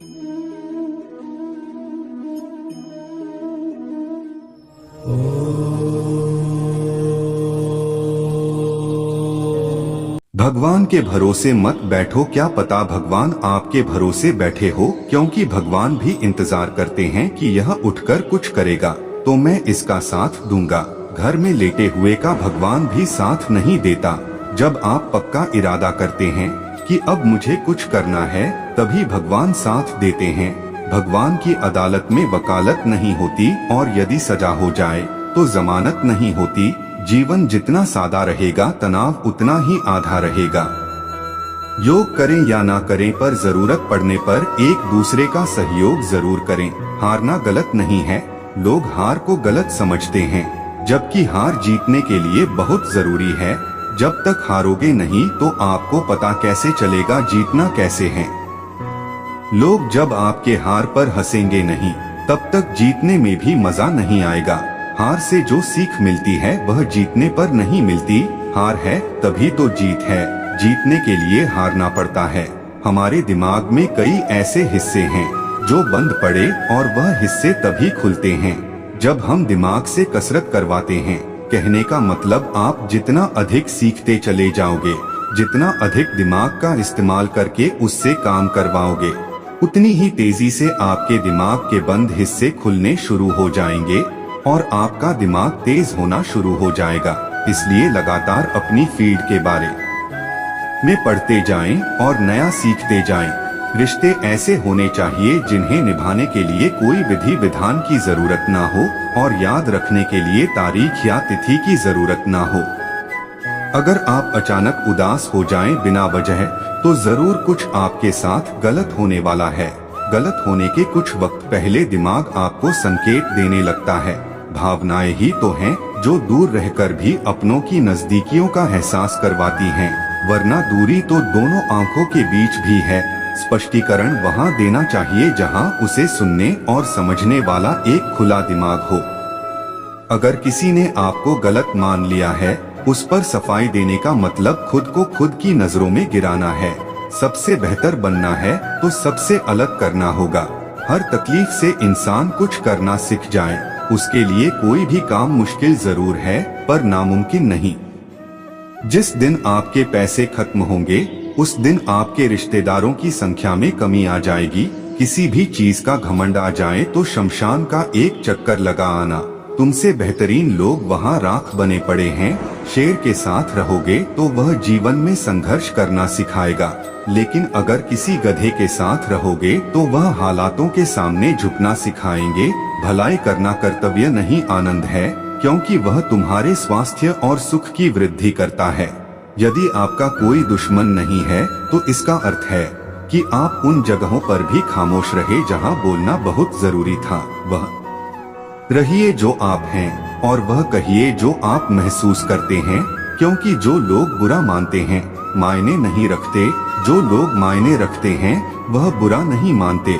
भगवान के भरोसे मत बैठो, क्या पता भगवान आपके भरोसे बैठे हो, क्योंकि भगवान भी इंतजार करते हैं कि यह उठकर कुछ करेगा तो मैं इसका साथ दूंगा। घर में लेटे हुए का भगवान भी साथ नहीं देता। जब आप पक्का इरादा करते हैं कि अब मुझे कुछ करना है, तभी भगवान साथ देते हैं। भगवान की अदालत में वकालत नहीं होती और यदि सजा हो जाए तो जमानत नहीं होती। जीवन जितना सादा रहेगा, तनाव उतना ही आधा रहेगा। योग करें या ना करें, पर जरूरत पड़ने पर एक दूसरे का सहयोग जरूर करें। हारना गलत नहीं है, लोग हार को गलत समझते हैं, जबकि हार जीतने के लिए बहुत जरूरी है। जब तक हारोगे नहीं तो आपको पता कैसे चलेगा जीतना कैसे है। लोग जब आपके हार पर हंसेंगे नहीं, तब तक जीतने में भी मजा नहीं आएगा। हार से जो सीख मिलती है वह जीतने पर नहीं मिलती। हार है तभी तो जीत है, जीतने के लिए हारना पड़ता है। हमारे दिमाग में कई ऐसे हिस्से हैं जो बंद पड़े और वह हिस्से तभी खुलते हैं जब हम दिमाग से कसरत करवाते हैं। कहने का मतलब, आप जितना अधिक सीखते चले जाओगे, जितना अधिक दिमाग का इस्तेमाल करके उससे काम करवाओगे, उतनी ही तेजी से आपके दिमाग के बंद हिस्से खुलने शुरू हो जाएंगे और आपका दिमाग तेज होना शुरू हो जाएगा। इसलिए लगातार अपनी फील्ड के बारे में पढ़ते जाएं और नया सीखते जाएं। रिश्ते ऐसे होने चाहिए जिन्हें निभाने के लिए कोई विधि विधान की जरूरत ना हो और याद रखने के लिए तारीख या तिथि की जरूरत ना हो। अगर आप अचानक उदास हो जाएं बिना वजह, तो जरूर कुछ आपके साथ गलत होने वाला है। गलत होने के कुछ वक्त पहले दिमाग आपको संकेत देने लगता है। भावनाएं ही तो हैं जो दूर रहकर भी अपनों की नजदीकियों का एहसास करवाती हैं, वरना दूरी तो दोनों आंखों के बीच भी है। स्पष्टीकरण वहां देना चाहिए जहां उसे सुनने और समझने वाला एक खुला दिमाग हो। अगर किसी ने आपको गलत मान लिया है, उस पर सफाई देने का मतलब खुद को खुद की नजरों में गिराना है। सबसे बेहतर बनना है तो सबसे अलग करना होगा। हर तकलीफ से इंसान कुछ करना सीख जाए। उसके लिए कोई भी काम मुश्किल जरूर है, पर नामुमकिन नहीं। जिस दिन आपके पैसे खत्म होंगे, उस दिन आपके रिश्तेदारों की संख्या में कमी आ जाएगी। किसी भी चीज का घमंड आ जाए तो शमशान का एक चक्कर लगा आना। तुमसे बेहतरीन लोग वहाँ राख बने पड़े हैं। शेर के साथ रहोगे तो वह जीवन में संघर्ष करना सिखाएगा, लेकिन अगर किसी गधे के साथ रहोगे तो वह हालातों के सामने झुकना सिखाएंगे। भलाई करना कर्तव्य नहीं, आनंद है, क्योंकि वह तुम्हारे स्वास्थ्य और सुख की वृद्धि करता है। यदि आपका कोई दुश्मन नहीं है तो इसका अर्थ है कि आप उन जगहों पर भी खामोश रहे जहां बोलना बहुत जरूरी था। वह रहिए जो आप हैं और वह कहिए जो आप महसूस करते हैं, क्योंकि जो लोग बुरा मानते हैं मायने नहीं रखते, जो लोग मायने रखते हैं वह बुरा नहीं मानते।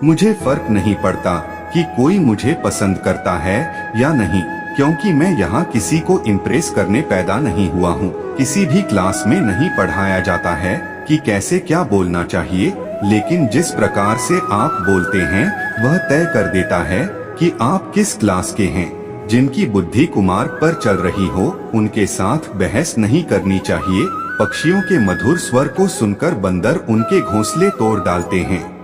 मुझे फर्क नहीं पड़ता कि कोई मुझे पसंद करता है या नहीं, क्योंकि मैं यहाँ किसी को इम्प्रेस करने पैदा नहीं हुआ हूँ। किसी भी क्लास में नहीं पढ़ाया जाता है कि कैसे क्या बोलना चाहिए, लेकिन जिस प्रकार से आप बोलते हैं वह तय कर देता है कि आप किस क्लास के हैं। जिनकी बुद्धि कुमार्ग पर चल रही हो, उनके साथ बहस नहीं करनी चाहिए। पक्षियों के मधुर स्वर को सुनकर बंदर उनके घोंसले तोड़ डालते हैं।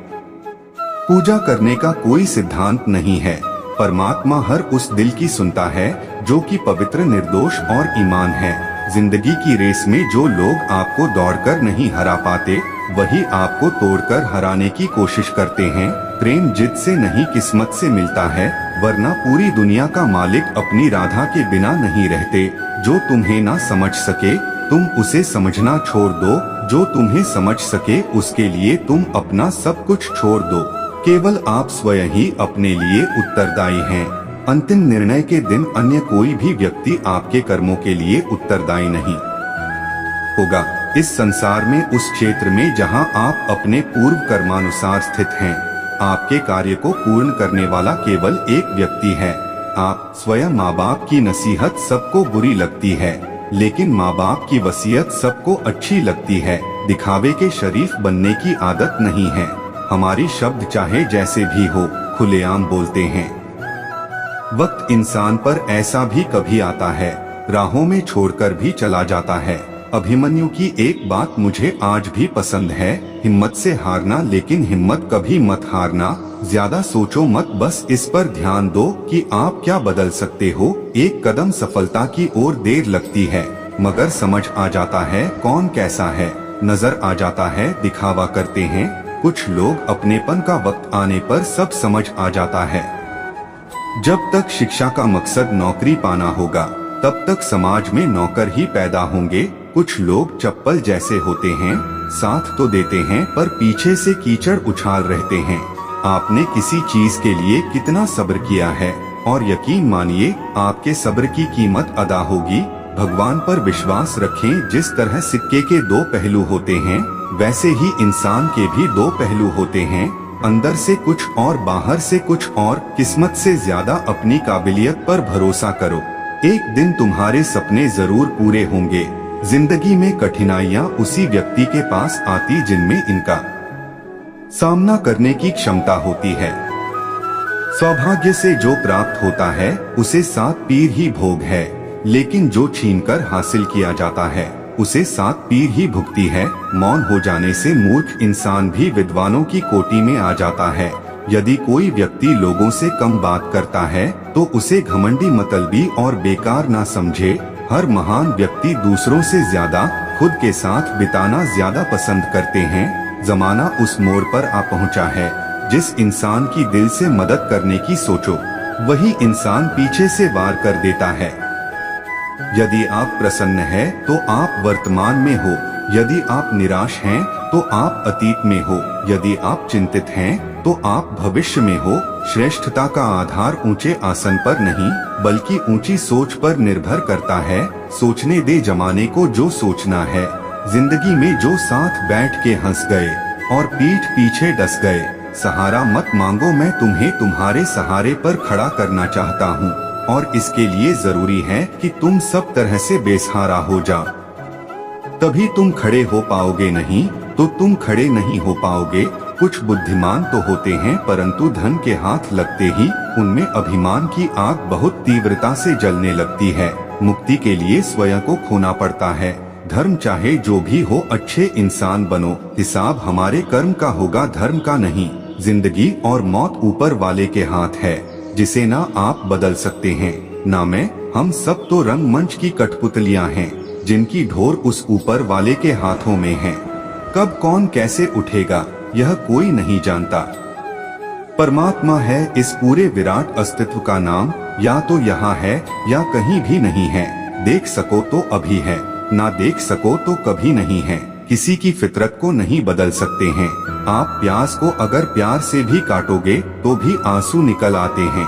पूजा करने का कोई सिद्धांत नहीं है। परमात्मा हर उस दिल की सुनता है जो कि पवित्र, निर्दोष और ईमान है। जिंदगी की रेस में जो लोग आपको दौड़कर नहीं हरा पाते, वही आपको तोड़कर हराने की कोशिश करते हैं। प्रेम जिद से नहीं, किस्मत से मिलता है, वरना पूरी दुनिया का मालिक अपनी राधा के बिना नहीं रहते। जो तुम्हें ना समझ सके तुम उसे समझना छोड़ दो, जो तुम्हें समझ सके उसके लिए तुम अपना सब कुछ छोड़ दो। केवल आप स्वयं ही अपने लिए उत्तरदायी हैं। अंतिम निर्णय के दिन अन्य कोई भी व्यक्ति आपके कर्मों के लिए उत्तरदायी नहीं होगा। इस संसार में, उस क्षेत्र में जहां आप अपने पूर्व कर्मानुसार स्थित हैं, आपके कार्य को पूर्ण करने वाला केवल एक व्यक्ति है, आप स्वयं। माँ बाप की नसीहत सबको बुरी लगती है, लेकिन माँ बाप की वसीयत सबको अच्छी लगती है। दिखावे के शरीफ बनने की आदत नहीं है। हमारी शब्द चाहे जैसे भी हो खुलेआम बोलते हैं। वक्त इंसान पर ऐसा भी कभी आता है, राहों में छोड़कर भी चला जाता है। अभिमन्यु की एक बात मुझे आज भी पसंद है, हिम्मत से हारना लेकिन हिम्मत कभी मत हारना। ज्यादा सोचो मत, बस इस पर ध्यान दो कि आप क्या बदल सकते हो। एक कदम सफलता की ओर देर लगती है, मगर समझ आ जाता है कौन कैसा है। नजर आ जाता है दिखावा करते हैं कुछ लोग, अपनेपन का वक्त आने पर सब समझ आ जाता है। जब तक शिक्षा का मकसद नौकरी पाना होगा, तब तक समाज में नौकर ही पैदा होंगे। कुछ लोग चप्पल जैसे होते हैं, साथ तो देते हैं पर पीछे से कीचड़ उछाल रहते हैं। आपने किसी चीज के लिए कितना सब्र किया है, और यकीन मानिए आपके सब्र की कीमत अदा होगी। भगवान पर विश्वास रखें। जिस तरह सिक्के के दो पहलू होते हैं, वैसे ही इंसान के भी दो पहलू होते हैं, अंदर से कुछ और बाहर से कुछ और। किस्मत से ज्यादा अपनी काबिलियत पर भरोसा करो, एक दिन तुम्हारे सपने जरूर पूरे होंगे। जिंदगी में कठिनाइयाँ उसी व्यक्ति के पास आती जिनमें इनका सामना करने की क्षमता होती है। सौभाग्य से जो प्राप्त होता है उसे 7 पीर ही भोग है, लेकिन जो छीनकर हासिल किया जाता है उसे 7 पीर ही भुगती है। मौन हो जाने से मूर्ख इंसान भी विद्वानों की कोटि में आ जाता है। यदि कोई व्यक्ति लोगों से कम बात करता है तो उसे घमंडी, मतलबी और बेकार ना समझे। हर महान व्यक्ति दूसरों से ज्यादा खुद के साथ बिताना ज्यादा पसंद करते हैं। जमाना उस मोड़ पर आ पहुंचा है, जिस इंसान की दिल से मदद करने की सोचो, वही इंसान पीछे से वार कर देता है। यदि आप प्रसन्न हैं तो आप वर्तमान में हो, यदि आप निराश हैं तो आप अतीत में हो, यदि आप चिंतित हैं तो आप भविष्य में हो। श्रेष्ठता का आधार ऊंचे आसन पर नहीं, बल्कि ऊंची सोच पर निर्भर करता है। सोचने दे जमाने को जो सोचना है। जिंदगी में जो साथ बैठ के हंस गए और पीठ पीछे डस गए। सहारा मत मांगो, मैं तुम्हें तुम्हारे सहारे पर खड़ा करना चाहता हूँ, और इसके लिए जरूरी है कि तुम सब तरह से बेसहारा हो जाओ। तभी तुम खड़े हो पाओगे, नहीं तो तुम खड़े नहीं हो पाओगे। कुछ बुद्धिमान तो होते हैं, परंतु धन के हाथ लगते ही उनमें अभिमान की आग बहुत तीव्रता से जलने लगती है। मुक्ति के लिए स्वयं को खोना पड़ता है। धर्म चाहे जो भी हो, अच्छे इंसान बनो। हिसाब हमारे कर्म का होगा, धर्म का नहीं। जिंदगी और मौत ऊपर वाले के हाथ है, जिसे ना आप बदल सकते हैं ना मैं। हम सब तो रंगमंच की कठपुतलियां हैं, जिनकी ढोर उस ऊपर वाले के हाथों में है। कब कौन कैसे उठेगा यह कोई नहीं जानता। परमात्मा है इस पूरे विराट अस्तित्व का नाम, या तो यहाँ है या कहीं भी नहीं है। देख सको तो अभी है, ना देख सको तो कभी नहीं है। किसी की फितरत को नहीं बदल सकते हैं। आप प्याज को अगर प्यार से भी काटोगे तो भी आंसू निकल आते हैं।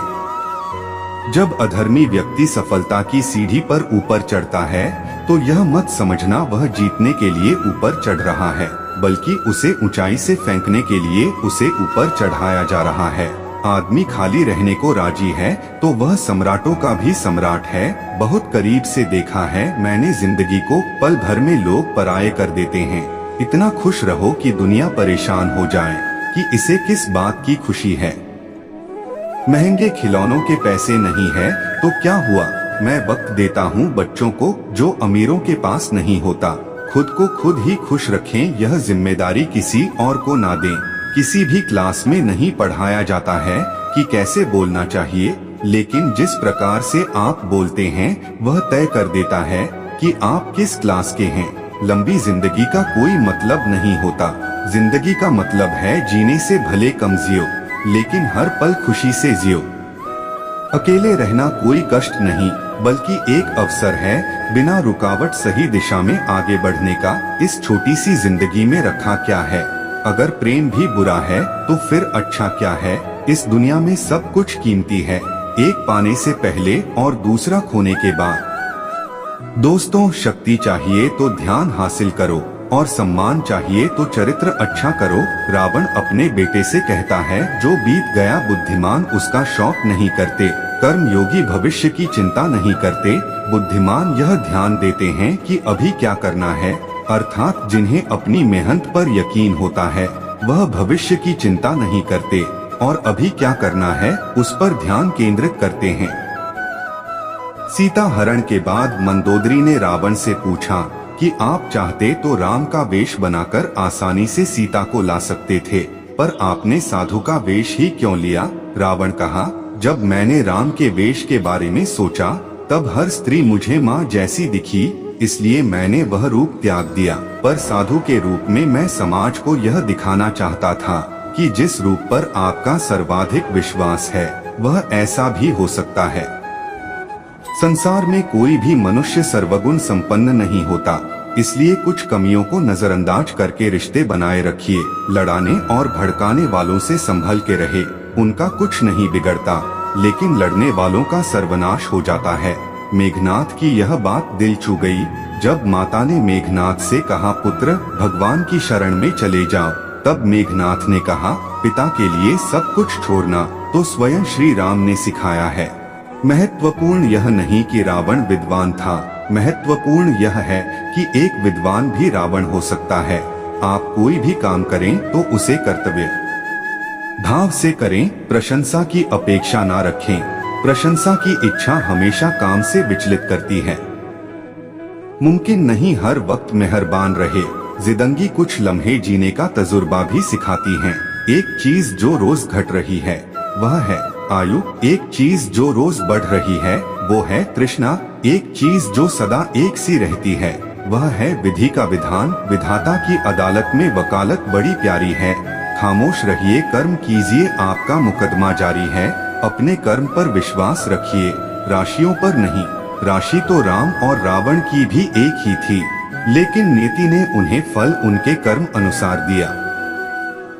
जब अधर्मी व्यक्ति सफलता की सीढ़ी पर ऊपर चढ़ता है तो यह मत समझना वह जीतने के लिए ऊपर चढ़ रहा है, बल्कि उसे ऊंचाई से फेंकने के लिए उसे ऊपर चढ़ाया जा रहा है। आदमी खाली रहने को राजी है तो वह सम्राटों का भी सम्राट है। बहुत करीब से देखा है मैंने जिंदगी को, पल भर में लोग पराये कर देते हैं। इतना खुश रहो कि दुनिया परेशान हो जाए कि इसे किस बात की खुशी है। महंगे खिलौनों के पैसे नहीं है तो क्या हुआ, मैं वक्त देता हूँ बच्चों को जो अमीरों के पास नहीं होता। खुद को खुद ही खुश रखें, यह जिम्मेदारी किसी और को ना दें। किसी भी क्लास में नहीं पढ़ाया जाता है कि कैसे बोलना चाहिए, लेकिन जिस प्रकार से आप बोलते हैं वह तय कर देता है कि आप किस क्लास के हैं। लंबी जिंदगी का कोई मतलब नहीं होता। जिंदगी का मतलब है जीने से भले कम जियो, लेकिन हर पल खुशी से जियो। अकेले रहना कोई कष्ट नहीं, बल्कि एक अवसर है बिना रुकावट सही दिशा में आगे बढ़ने का। इस छोटी सी जिंदगी में रखा क्या है, अगर प्रेम भी बुरा है तो फिर अच्छा क्या है। इस दुनिया में सब कुछ कीमती है, एक पाने से पहले और दूसरा खोने के बाद। दोस्तों, शक्ति चाहिए तो ध्यान हासिल करो और सम्मान चाहिए तो चरित्र अच्छा करो। रावण अपने बेटे से कहता है, जो बीत गया बुद्धिमान उसका शौक नहीं करते। कर्म योगी भविष्य की चिंता नहीं करते। बुद्धिमान यह ध्यान देते हैं कि अभी क्या करना है, अर्थात जिन्हें अपनी मेहनत पर यकीन होता है वह भविष्य की चिंता नहीं करते और अभी क्या करना है उस पर ध्यान केंद्रित करते हैं। सीता हरण के बाद मंदोदरी ने रावण से पूछा कि आप चाहते तो राम का वेश बनाकर आसानी से सीता को ला सकते थे, पर आपने साधु का वेश ही क्यों लिया? रावण कहा, जब मैंने राम के वेश के बारे में सोचा तब हर स्त्री मुझे माँ जैसी दिखी, इसलिए मैंने वह रूप त्याग दिया। पर साधु के रूप में मैं समाज को यह दिखाना चाहता था कि जिस रूप पर आपका सर्वाधिक विश्वास है वह ऐसा भी हो सकता है। संसार में कोई भी मनुष्य सर्वगुण संपन्न नहीं होता, इसलिए कुछ कमियों को नजरअंदाज करके रिश्ते बनाए रखिए। लड़ाने और भड़काने वालों से संभल के रहे, उनका कुछ नहीं बिगड़ता, लेकिन लड़ने वालों का सर्वनाश हो जाता है। मेघनाथ की यह बात दिल छू गई। जब माता ने मेघनाथ से कहा, पुत्र भगवान की शरण में चले जाओ, तब मेघनाथ ने कहा, पिता के लिए सब कुछ छोड़ना तो स्वयं श्री राम ने सिखाया है। महत्वपूर्ण यह नहीं कि रावण विद्वान था, महत्वपूर्ण यह है कि एक विद्वान भी रावण हो सकता है। आप कोई भी काम करें तो उसे कर्तव्य भाव से करें, प्रशंसा की अपेक्षा ना रखें। प्रशंसा की इच्छा हमेशा काम से विचलित करती है। मुमकिन नहीं हर वक्त मेहरबान रहे, जिंदगी कुछ लम्हे जीने का तजुर्बा भी सिखाती है। एक चीज जो रोज घट रही है वह है आयु, एक चीज जो रोज बढ़ रही है वो है तृष्णा, एक चीज जो सदा एक सी रहती है वह है विधि का विधान। विधाता की अदालत में वकालत बड़ी प्यारी है। खामोश रहिए, कर्म कीजिए, आपका मुकदमा जारी है। अपने कर्म पर विश्वास रखिए, राशियों पर नहीं। राशि तो राम और रावण की भी एक ही थी, लेकिन नियति ने उन्हें फल उनके कर्म अनुसार दिया।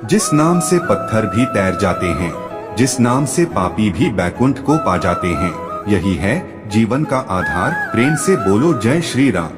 जिस नाम से पत्थर भी तैर जाते हैं, जिस नाम से पापी भी बैकुंठ को पा जाते हैं, यही है जीवन का आधार। प्रेम से बोलो जय श्री राम।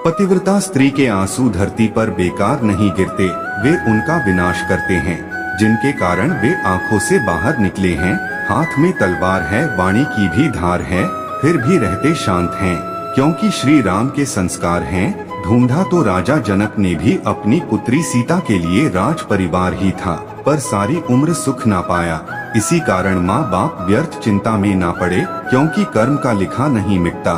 पतिव्रता स्त्री के आंसू धरती पर बेकार नहीं गिरते, वे उनका विनाश करते हैं जिनके कारण वे आंखों से बाहर निकले हैं। हाथ में तलवार है, वाणी की भी धार है, फिर भी रहते शांत हैं, क्योंकि श्री राम के संस्कार हैं। ढूंढा तो राजा जनक ने भी अपनी पुत्री सीता के लिए राज परिवार ही था, पर सारी उम्र सुख ना पाया। इसी कारण माँ बाप व्यर्थ चिंता में ना पड़े, क्योंकि कर्म का लिखा नहीं मिटता।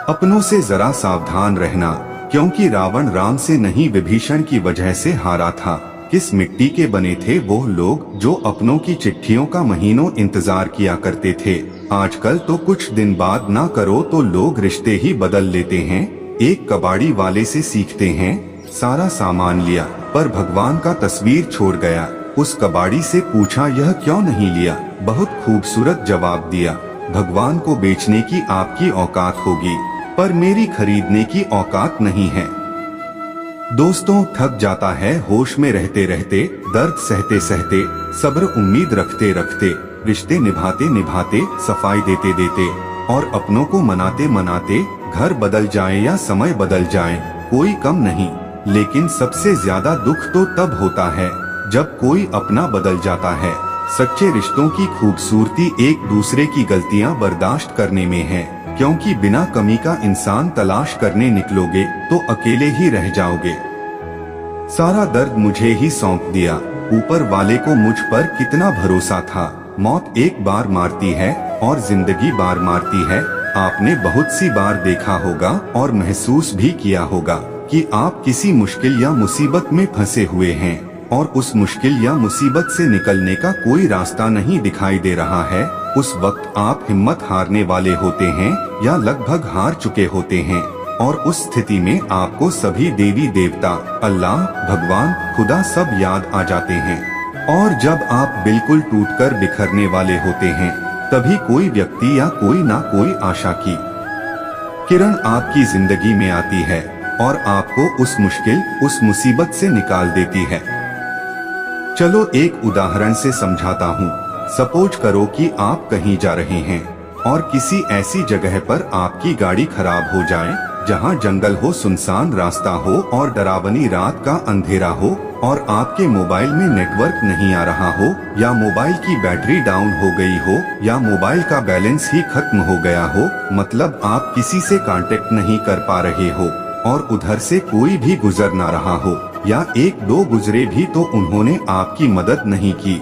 अपनों से जरा सावधान रहना, क्योंकि रावण राम से नहीं विभीषण की वजह से हारा था। किस मिट्टी के बने थे वो लोग जो अपनों की चिट्ठियों का महीनों इंतजार किया करते थे। आजकल तो कुछ दिन बाद ना करो तो लोग रिश्ते ही बदल लेते हैं। एक कबाड़ी वाले से सीखते हैं, सारा सामान लिया पर भगवान का तस्वीर छोड़ गया। उस कबाड़ी से पूछा यह क्यों नहीं लिया? बहुत खूबसूरत जवाब दिया, भगवान को बेचने की आपकी औकात होगी, पर मेरी खरीदने की औकात नहीं है। दोस्तों, थक जाता है होश में रहते रहते, दर्द सहते सहते, सब्र उम्मीद रखते रखते, रिश्ते निभाते निभाते, सफाई देते देते और अपनों को मनाते मनाते। घर बदल जाए या समय बदल जाए कोई कम नहीं, लेकिन सबसे ज्यादा दुख तो तब होता है जब कोई अपना बदल जाता है। सच्चे रिश्तों की खूबसूरती एक दूसरे की गलतियां बर्दाश्त करने में है, क्योंकि बिना कमी का इंसान तलाश करने निकलोगे तो अकेले ही रह जाओगे। सारा दर्द मुझे ही सौंप दिया, ऊपर वाले को मुझ पर कितना भरोसा था। मौत एक बार मारती है और जिंदगी बार मारती है। आपने बहुत सी बार देखा होगा और महसूस भी किया होगा कि आप किसी मुश्किल या मुसीबत में फंसे हुए हैं और उस मुश्किल या मुसीबत से निकलने का कोई रास्ता नहीं दिखाई दे रहा है। उस वक्त आप हिम्मत हारने वाले होते हैं या लगभग हार चुके होते हैं, और उस स्थिति में आपको सभी देवी देवता, अल्लाह, भगवान, खुदा सब याद आ जाते हैं। और जब आप बिल्कुल टूटकर बिखरने वाले होते हैं, तभी कोई व्यक्ति या कोई ना कोई आशा की किरण आपकी जिंदगी में आती है और आपको उस मुश्किल, उस मुसीबत से निकाल देती है। चलो एक उदाहरण से समझाता हूँ। सपोज करो कि आप कहीं जा रहे हैं और किसी ऐसी जगह पर आपकी गाड़ी खराब हो जाए जहाँ जंगल हो, सुनसान रास्ता हो और डरावनी रात का अंधेरा हो, और आपके मोबाइल में नेटवर्क नहीं आ रहा हो, या मोबाइल की बैटरी डाउन हो गई हो, या मोबाइल का बैलेंस ही खत्म हो गया हो। मतलब आप किसी से कांटेक्ट नहीं कर पा रहे हो और उधर से कोई भी गुजर ना रहा हो। या एक दो गुजरे भी तो उन्होंने आपकी मदद नहीं की।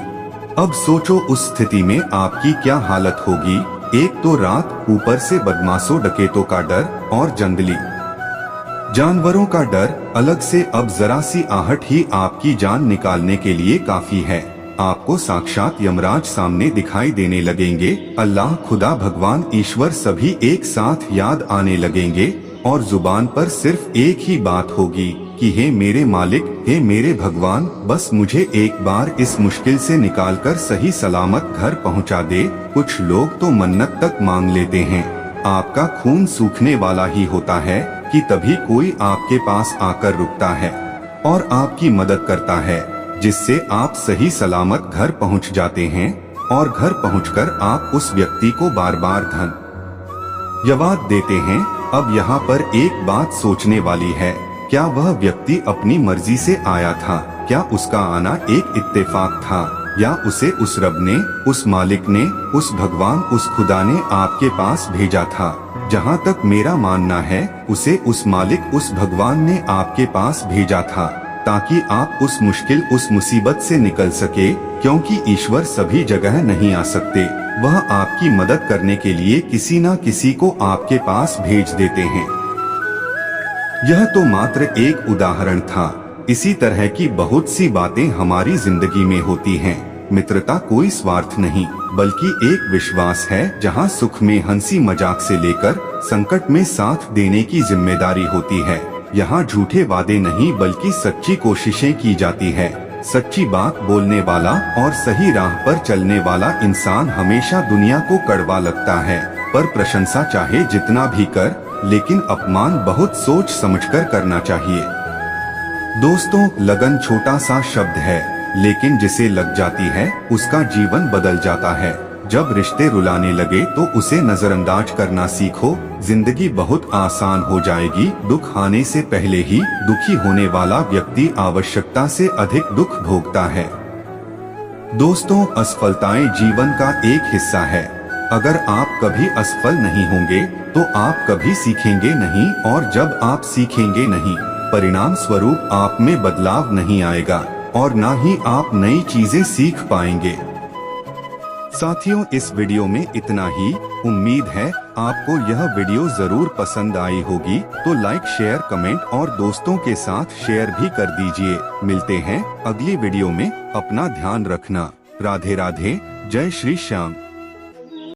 अब सोचो उस स्थिति में आपकी क्या हालत होगी। एक तो रात, ऊपर से बदमाशों डकैतों का डर और जंगली जानवरों का डर अलग से। अब जरा सी आहट ही आपकी जान निकालने के लिए काफी है। आपको साक्षात यमराज सामने दिखाई देने लगेंगे। अल्लाह, खुदा, भगवान, ईश्वर सभी एक साथ याद आने लगेंगे और जुबान पर सिर्फ एक ही बात होगी कि हे मेरे मालिक, हे मेरे भगवान, बस मुझे एक बार इस मुश्किल से निकालकर सही सलामत घर पहुंचा दे। कुछ लोग तो मन्नत तक मांग लेते हैं। आपका खून सूखने वाला ही होता है कि तभी कोई आपके पास आकर रुकता है और आपकी मदद करता है, जिससे आप सही सलामत घर पहुंच जाते हैं। और घर पहुंचकर आप उस व्यक्ति को बार बार धन्यवाद देते हैं। अब यहाँ पर एक बात सोचने वाली है, क्या वह व्यक्ति अपनी मर्जी से आया था? क्या उसका आना एक इत्तेफाक था, या उसे उस रब ने, उस मालिक ने, उस भगवान, उस खुदा ने आपके पास भेजा था? जहाँ तक मेरा मानना है, उसे उस मालिक, उस भगवान ने आपके पास भेजा था ताकि आप उस मुश्किल, उस मुसीबत से निकल सके, क्योंकि ईश्वर सभी जगह नहीं आ सकते। वह आपकी मदद करने के लिए किसी न किसी को आपके पास भेज देते हैं। यह तो मात्र एक उदाहरण था। इसी तरह की बहुत सी बातें हमारी जिंदगी में होती हैं। मित्रता कोई स्वार्थ नहीं, बल्कि एक विश्वास है, जहां सुख में हंसी मजाक से लेकर संकट में साथ देने की जिम्मेदारी होती है। यहाँ झूठे वादे नहीं, बल्कि सच्ची कोशिशें की जाती है। सच्ची बात बोलने वाला और सही राह पर चलने वाला इंसान हमेशा दुनिया को कड़वा लगता है, पर प्रशंसा चाहे जितना भी कर, लेकिन अपमान बहुत सोच समझकर करना चाहिए। दोस्तों, लगन छोटा सा शब्द है, लेकिन जिसे लग जाती है उसका जीवन बदल जाता है। जब रिश्ते रुलाने लगे तो उसे नजरअंदाज करना सीखो। जिंदगी बहुत आसान हो जाएगी। दुख आने से पहले ही दुखी होने वाला व्यक्ति आवश्यकता से अधिक दुख भोगता है। दोस्तों, असफलताएं जीवन का एक हिस्सा है। अगर आप कभी असफल नहीं होंगे तो आप कभी सीखेंगे नहीं, और जब आप सीखेंगे नहीं, परिणाम स्वरूप आप में बदलाव नहीं आएगा और न ही आप नई चीजें सीख पाएंगे। साथियों, इस वीडियो में इतना ही। उम्मीद है आपको यह वीडियो जरूर पसंद आई होगी, तो लाइक, शेयर, कमेंट और दोस्तों के साथ शेयर भी कर दीजिए। मिलते हैं अगली वीडियो में। अपना ध्यान रखना। राधे राधे। जय श्री श्याम।